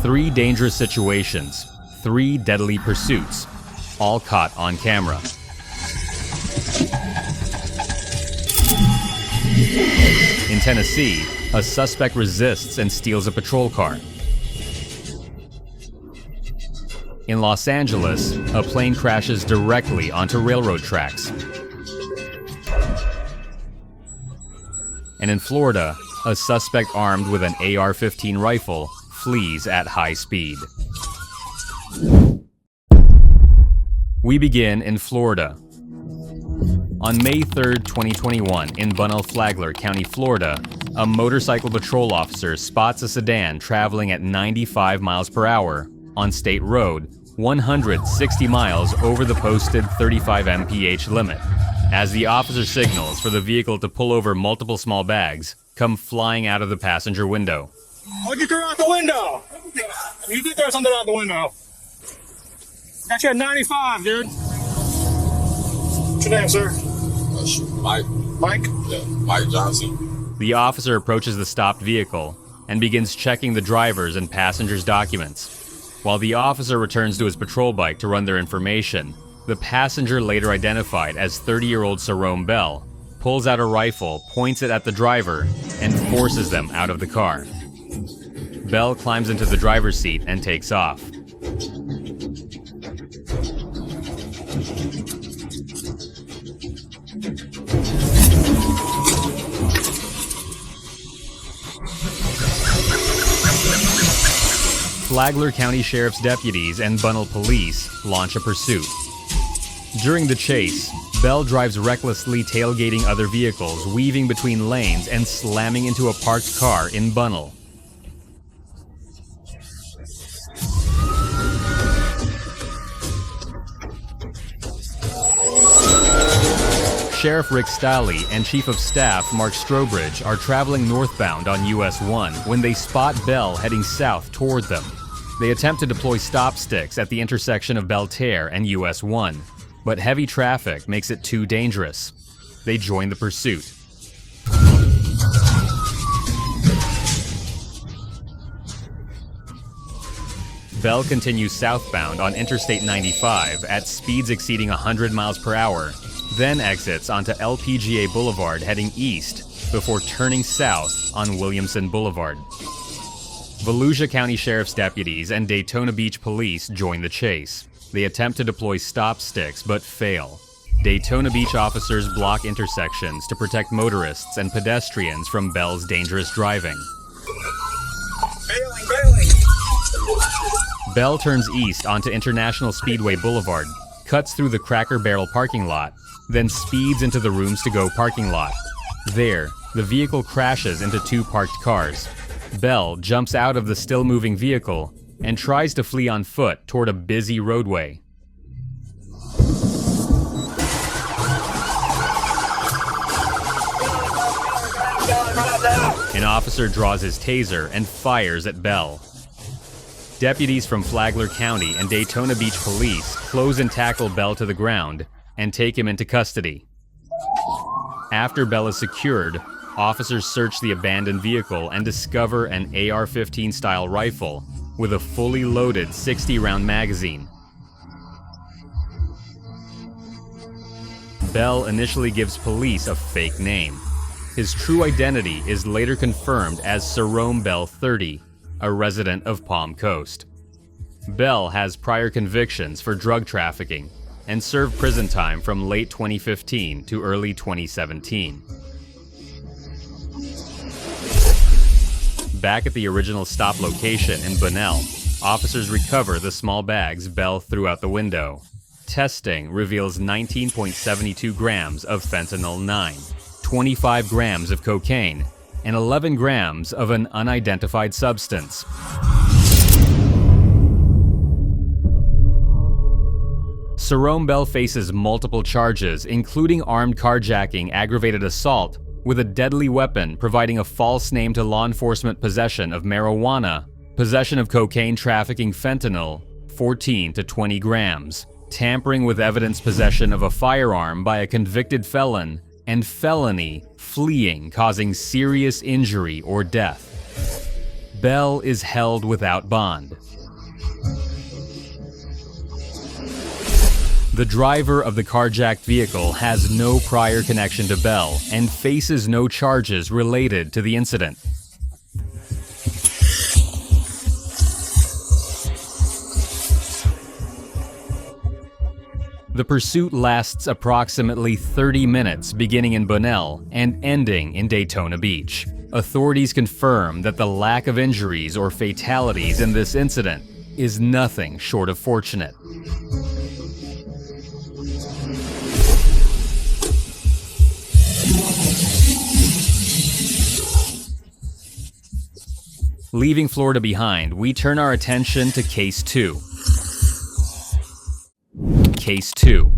3 dangerous situations, 3 deadly pursuits, all caught on camera. In Tennessee, a suspect resists and steals a patrol car. In Los Angeles, a plane crashes directly onto railroad tracks. And in Florida, a suspect armed with an AR-15 rifle flees at high speed. We begin in Florida. On May 3, 2021, in Bunnell-Flagler County, Florida, a motorcycle patrol officer spots a sedan traveling at 95 miles per hour on State Road, 160 miles over the posted 35 mph limit. As the officer signals for the vehicle to pull over, multiple small bags come flying out of the passenger window. I'll get her out the window! You get there something out the window. Got you at 95, dude. What's your name, sir? Mike. Mike? Yeah, Mike Johnson. The officer approaches the stopped vehicle and begins checking the driver's and passenger's documents. While the officer returns to his patrol bike to run their information, the passenger, later identified as 30-year-old Sarome Bell, pulls out a rifle, points it at the driver, and forces them out of the car. Bell climbs into the driver's seat and takes off. Flagler County Sheriff's deputies and Bunnell police launch a pursuit. During the chase, Bell drives recklessly, tailgating other vehicles, weaving between lanes, and slamming into a parked car in Bunnell. Sheriff Rick Staley and Chief of Staff Mark Strobridge are traveling northbound on US 1 when they spot Bell heading south toward them. They attempt to deploy stop sticks at the intersection of Belterre and US 1, but heavy traffic makes it too dangerous. They join the pursuit. Bell continues southbound on Interstate 95 at speeds exceeding 100 miles per hour, then exits onto LPGA Boulevard heading east before turning south on Williamson Boulevard. Volusia County Sheriff's deputies and Daytona Beach police join the chase. They attempt to deploy stop sticks but fail. Daytona Beach officers block intersections to protect motorists and pedestrians from Bell's dangerous driving. Bailing! Bell turns east onto International Speedway Boulevard, cuts through the Cracker Barrel parking lot, then speeds into the Rooms to Go parking lot. There, the vehicle crashes into 2 parked cars. Bell jumps out of the still-moving vehicle and tries to flee on foot toward a busy roadway. An officer draws his taser and fires at Bell. Deputies from Flagler County and Daytona Beach police close and tackle Bell to the ground and take him into custody. After Bell is secured, officers search the abandoned vehicle and discover an AR-15 style rifle with a fully loaded 60-round magazine. Bell initially gives police a fake name. His true identity is later confirmed as Sarome Bell 30, a resident of Palm Coast. Bell has prior convictions for drug trafficking and served prison time from late 2015 to early 2017. Back at the original stop location in Bunnell, officers recover the small bags Bell threw out the window. Testing reveals 19.72 grams of fentanyl 9, 25 grams of cocaine, and 11 grams of an unidentified substance. Sarome Bell faces multiple charges, including armed carjacking, aggravated assault with a deadly weapon, providing a false name to law enforcement, possession of marijuana, possession of cocaine, trafficking fentanyl, 14 to 20 grams, tampering with evidence, possession of a firearm by a convicted felon, and felony, fleeing, causing serious injury or death. Bell is held without bond. The driver of the carjacked vehicle has no prior connection to Bell and faces no charges related to the incident. The pursuit lasts approximately 30 minutes, beginning in Bunnell and ending in Daytona Beach. Authorities confirm that the lack of injuries or fatalities in this incident is nothing short of fortunate. Leaving Florida behind, we turn our attention to Case 2. Case 2.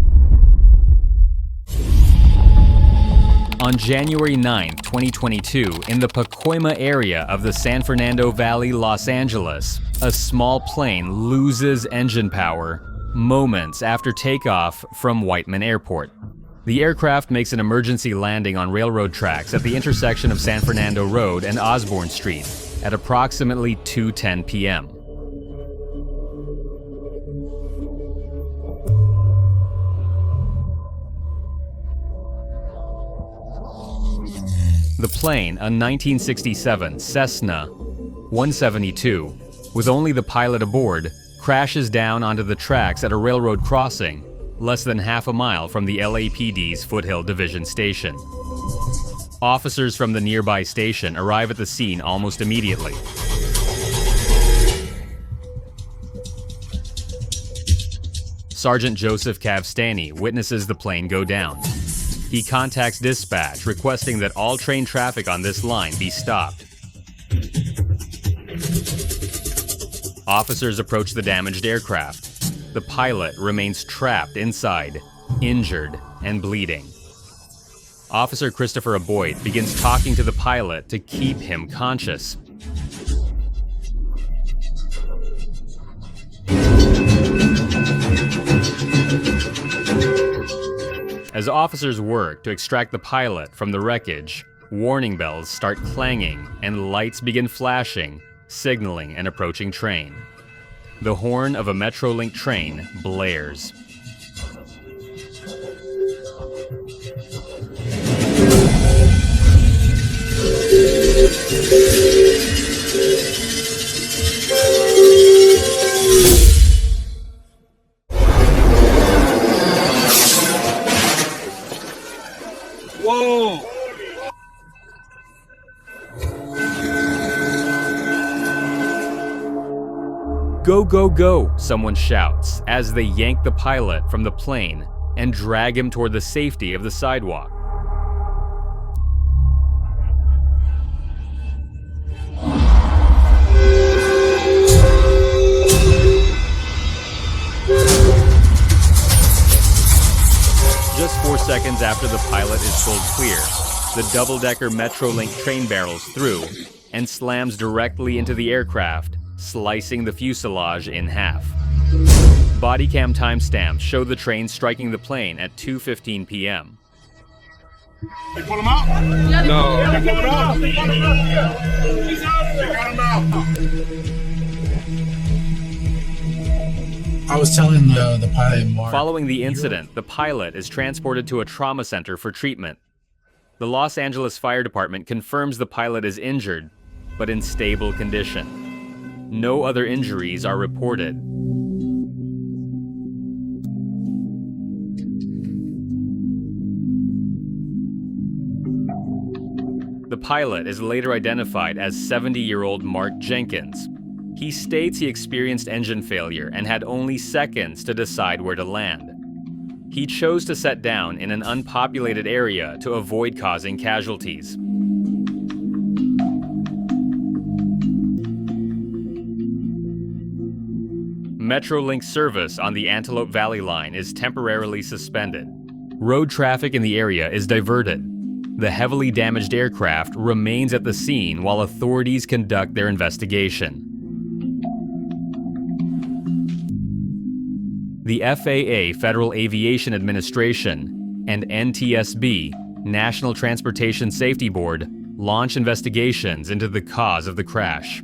On January 9, 2022, in the Pacoima area of the San Fernando Valley, Los Angeles, a small plane loses engine power moments after takeoff from Whiteman Airport. The aircraft makes an emergency landing on railroad tracks at the intersection of San Fernando Road and Osborne Street at approximately 2:10 p.m. The plane, a 1967 Cessna 172, with only the pilot aboard, crashes down onto the tracks at a railroad crossing, less than half a mile from the LAPD's Foothill Division station. Officers from the nearby station arrive at the scene almost immediately. Sergeant Joseph Cavstani witnesses the plane go down. He contacts dispatch requesting that all train traffic on this line be stopped. Officers approach the damaged aircraft. The pilot remains trapped inside, injured and bleeding. Officer Christopher Aboyd begins talking to the pilot to keep him conscious. As officers work to extract the pilot from the wreckage, warning bells start clanging and lights begin flashing, signaling an approaching train. The horn of a Metrolink train blares. Whoa! "Go, go, go," someone shouts as they yank the pilot from the plane and drag him toward the safety of the sidewalk. Just 4 seconds after the pilot is pulled clear, the double-decker Metrolink train barrels through and slams directly into the aircraft, slicing the fuselage in half. Bodycam timestamps show the train striking the plane at 2:15 p.m. They pull him out? No. They pull him out? They got him out. I was telling the pilot, Mark. Following the incident, the pilot is transported to a trauma center for treatment. The Los Angeles Fire Department confirms the pilot is injured, but in stable condition. No other injuries are reported. The pilot is later identified as 70-year-old Mark Jenkins. He states he experienced engine failure and had only seconds to decide where to land. He chose to set down in an unpopulated area to avoid causing casualties. Metrolink service on the Antelope Valley line is temporarily suspended. Road traffic in the area is diverted. The heavily damaged aircraft remains at the scene while authorities conduct their investigation. The FAA, Federal Aviation Administration, and NTSB, National Transportation Safety Board, launch investigations into the cause of the crash.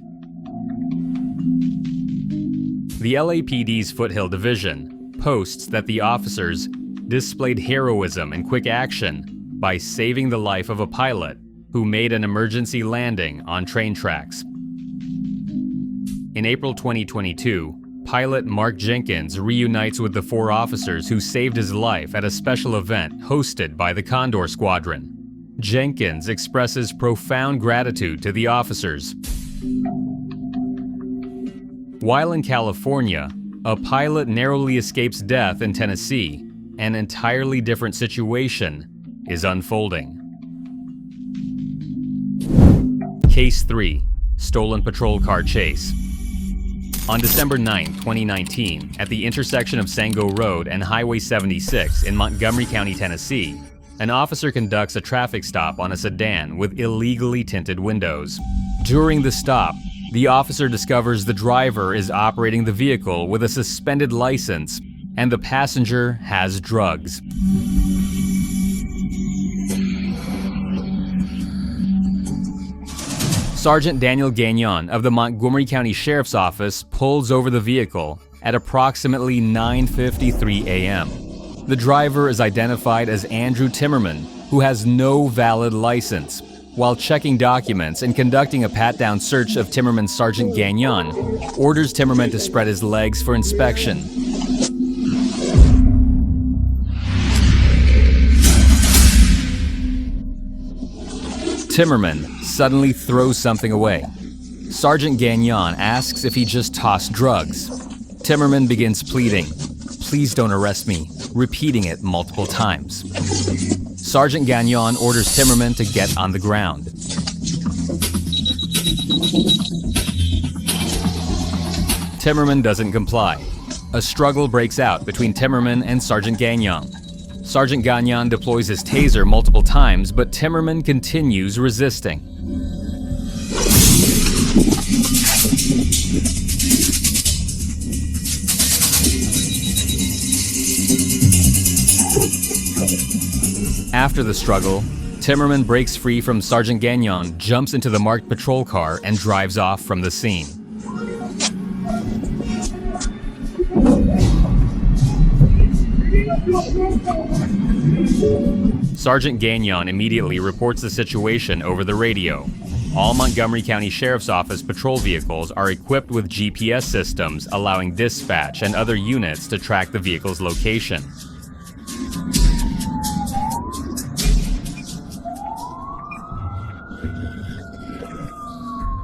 The LAPD's Foothill Division posts that the officers displayed heroism and quick action by saving the life of a pilot who made an emergency landing on train tracks. In April 2022, pilot Mark Jenkins reunites with the 4 officers who saved his life at a special event hosted by the Condor Squadron. Jenkins expresses profound gratitude to the officers. While in California, a pilot narrowly escapes death in Tennessee. An entirely different situation is unfolding. Case 3: Stolen patrol car chase. On December 9, 2019, at the intersection of Sango Road and Highway 76 in Montgomery County, Tennessee, an officer conducts a traffic stop on a sedan with illegally tinted windows. During the stop, the officer discovers the driver is operating the vehicle with a suspended license and the passenger has drugs. Sergeant Daniel Gagnon of the Montgomery County Sheriff's Office pulls over the vehicle at approximately 9:53 a.m. The driver is identified as Andrew Timmerman, who has no valid license. While checking documents and conducting a pat-down search of Timmerman's Sergeant Gagnon, orders Timmerman to spread his legs for inspection. Timmerman suddenly throws something away. Sergeant Gagnon asks if he just tossed drugs. Timmerman begins pleading, "Please don't arrest me," repeating it multiple times. Sergeant Gagnon orders Timmerman to get on the ground. Timmerman doesn't comply. A struggle breaks out between Timmerman and Sergeant Gagnon. Sergeant Gagnon deploys his taser multiple times, but Timmerman continues resisting. After the struggle, Timmerman breaks free from Sergeant Gagnon, jumps into the marked patrol car, and drives off from the scene. Sergeant Gagnon immediately reports the situation over the radio. All Montgomery County Sheriff's Office patrol vehicles are equipped with GPS systems, allowing dispatch and other units to track the vehicle's location.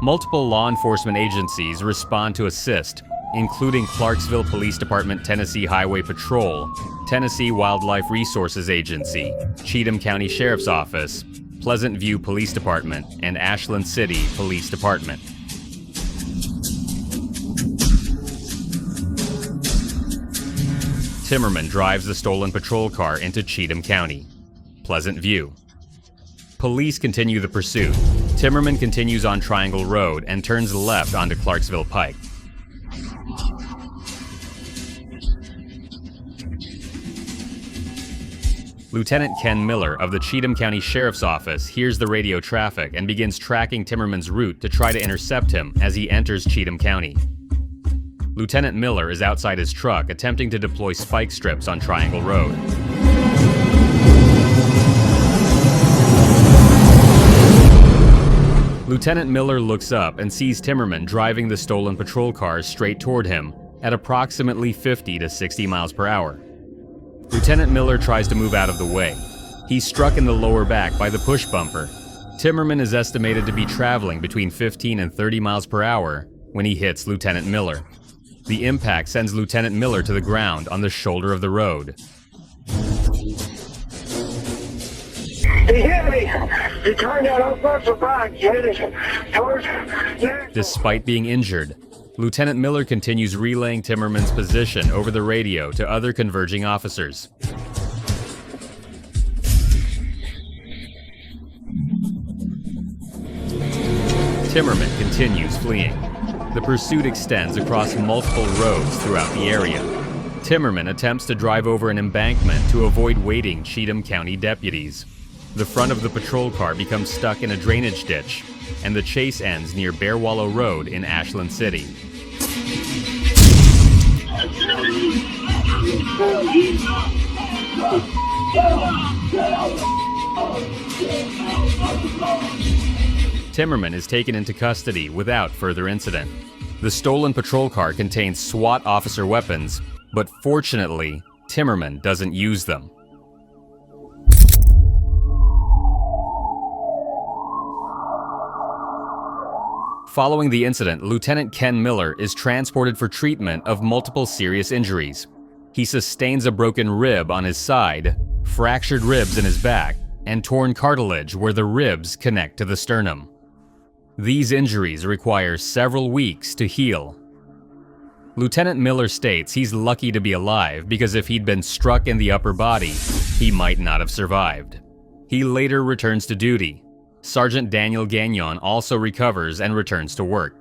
Multiple law enforcement agencies respond to assist, including Clarksville Police Department Tennessee Highway Patrol, Tennessee Wildlife Resources Agency, Cheatham County Sheriff's Office, Pleasant View Police Department, and Ashland City Police Department. Timmerman drives the stolen patrol car into Cheatham County, Pleasant View. Police continue the pursuit. Timmerman continues on Triangle Road and turns left onto Clarksville Pike. Lieutenant Ken Miller of the Cheatham County Sheriff's Office hears the radio traffic and begins tracking Timmerman's route to try to intercept him as he enters Cheatham County. Lieutenant Miller is outside his truck attempting to deploy spike strips on Triangle Road. Lieutenant Miller looks up and sees Timmerman driving the stolen patrol car straight toward him at approximately 50 to 60 miles per hour. Lieutenant Miller tries to move out of the way. He's struck in the lower back by the push bumper. Timmerman is estimated to be traveling between 15 and 30 miles per hour when he hits Lieutenant Miller. The impact sends Lieutenant Miller to the ground on the shoulder of the road. He hit me! He turned out on the back. He hit it towards me. Despite being injured, Lieutenant Miller continues relaying Timmerman's position over the radio to other converging officers. Timmerman continues fleeing. The pursuit extends across multiple roads throughout the area. Timmerman attempts to drive over an embankment to avoid waiting Cheatham County deputies. The front of the patrol car becomes stuck in a drainage ditch, and the chase ends near Bear Wallow Road in Ashland City. Timmerman is taken into custody without further incident. The stolen patrol car contains SWAT officer weapons, but fortunately, Timmerman doesn't use them. Following the incident, Lieutenant Ken Miller is transported for treatment of multiple serious injuries. He sustains a broken rib on his side, fractured ribs in his back, and torn cartilage where the ribs connect to the sternum. These injuries require several weeks to heal. Lieutenant Miller states he's lucky to be alive because if he'd been struck in the upper body, he might not have survived. He later returns to duty. Sergeant Daniel Gagnon also recovers and returns to work.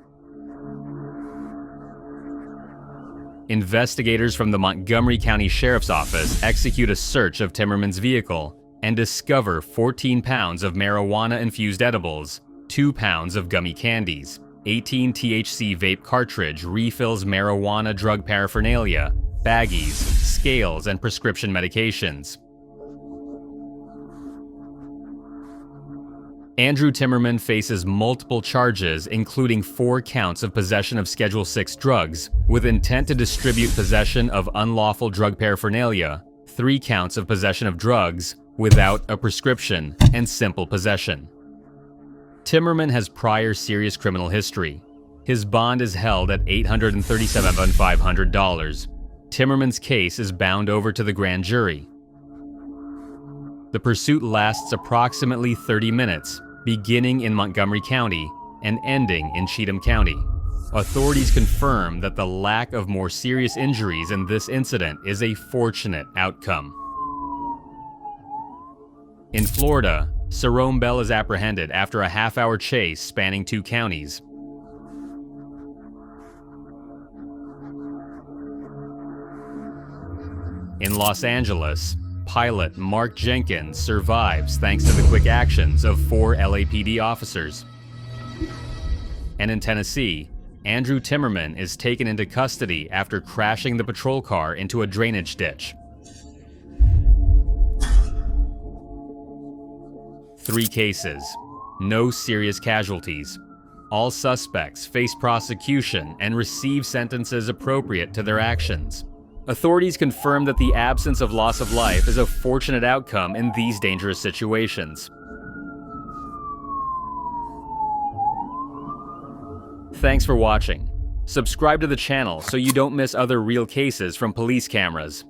Investigators from the Montgomery County Sheriff's Office execute a search of Timmerman's vehicle and discover 14 pounds of marijuana-infused edibles, 2 pounds of gummy candies, 18 THC vape cartridge refills marijuana drug paraphernalia, baggies, scales, and prescription medications. Andrew Timmerman faces multiple charges, including 4 counts of possession of Schedule 6 drugs with intent to distribute possession of unlawful drug paraphernalia, 3 counts of possession of drugs without a prescription, and simple possession. Timmerman has prior serious criminal history. His bond is held at $837,500. Timmerman's case is bound over to the grand jury. The pursuit lasts approximately 30 minutes, beginning in Montgomery County and ending in Cheatham County. Authorities confirm that the lack of more serious injuries in this incident is a fortunate outcome. In Florida, Cerrone Bell is apprehended after a half-hour chase spanning 2 counties. In Los Angeles, pilot Mark Jenkins survives thanks to the quick actions of 4 LAPD officers. And in Tennessee, Andrew Timmerman is taken into custody after crashing the patrol car into a drainage ditch. 3 cases, no serious casualties. All suspects face prosecution and receive sentences appropriate to their actions. Authorities confirm that the absence of loss of life is a fortunate outcome in these dangerous situations. Thanks for watching. Subscribe to the channel so you don't miss other real cases from police cameras.